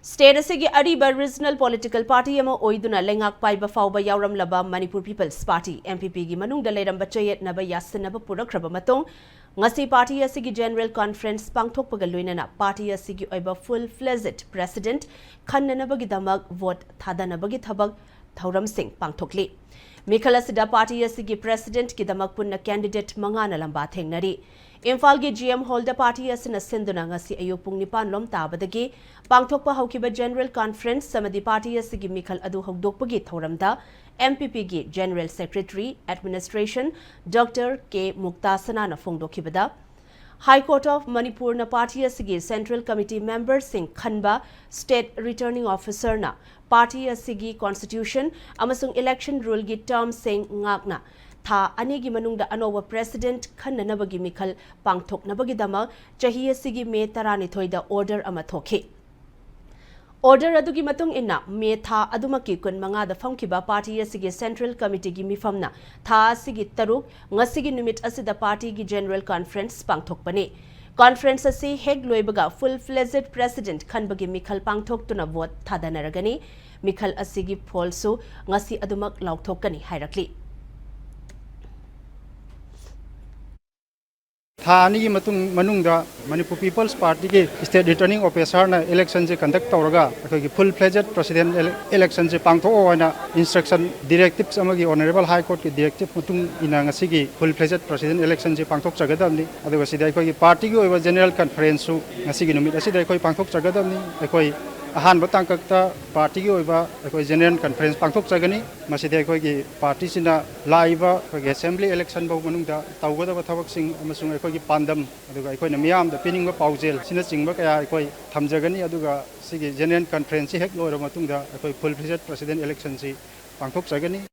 State asigi ariba regional political party ama oiduna lengak paiba fauba yauramlaba Manipur People's Party MPP gi manungda leiramba chayetnaba yasinaba purakraba matong ngasi party asigi general conference pangthokpaga loinana party asigi oiba full-fledged president khannanabagi damak vote thadanabagi thabak thauramsing pangthokli Mikhala Sida party asigi president ki damak punna candidate mangana lamba thengnari Imphal gi GM Holder Party asina sinduna ngasi ayuk pung nipan lom tabadagi pangthokpa haukiba general conference samadi party asigi mikhal adu hokdokpagi thoramda MPP gi general secretary administration Dr. K Muktasana na phongdokhibada High Court of Manipur na party asigi Central Committee member Singh Khanba State Returning Officer na party asigi constitution amasung election rule gi term Singh ngakna tha anigi manungda anowa president khannanabagi mikhal pangthoknabagi dama chahi asigi me 12 da order ama thokhi Order adugi matung inna me tha adumaki kun manga da famkiba party asigi Central Committee gi mifamna tha asigi taruk ngasigi numit asida party gi general conference pangthokpani Conference asi heg loibaga full-fledged president khanbagi mikhal pangthoktuna vote thadanaragani mikhal asigi polsu ngasi adumak lauthokani hairakli Thani manungda Manipur People's Party ke State Returning Officer na election je conduct tawraga akoi full-fledged president election je pangtho oina instruction directives amagi honorable high court ke directive mutung ina ngasi gi full-fledged president election je pangthok chagadamni aduga sida akoi party gi oiba general conference su ngasi gi numit asida akoi pangthok chagadamni akoi ahan batang kakta party gi oiba akoi general conference pangthok chagani masida akoi gi party sina laiba akoi assembly election bau manungda tawgada thabak sing amasung akoi gi pandam aduga akoi na miyam da pinning ba paujel sina chingba kaya akoi thamjagani aduga sigi general conference hek loira matungda akoi full-fledged president election si pangthok chagani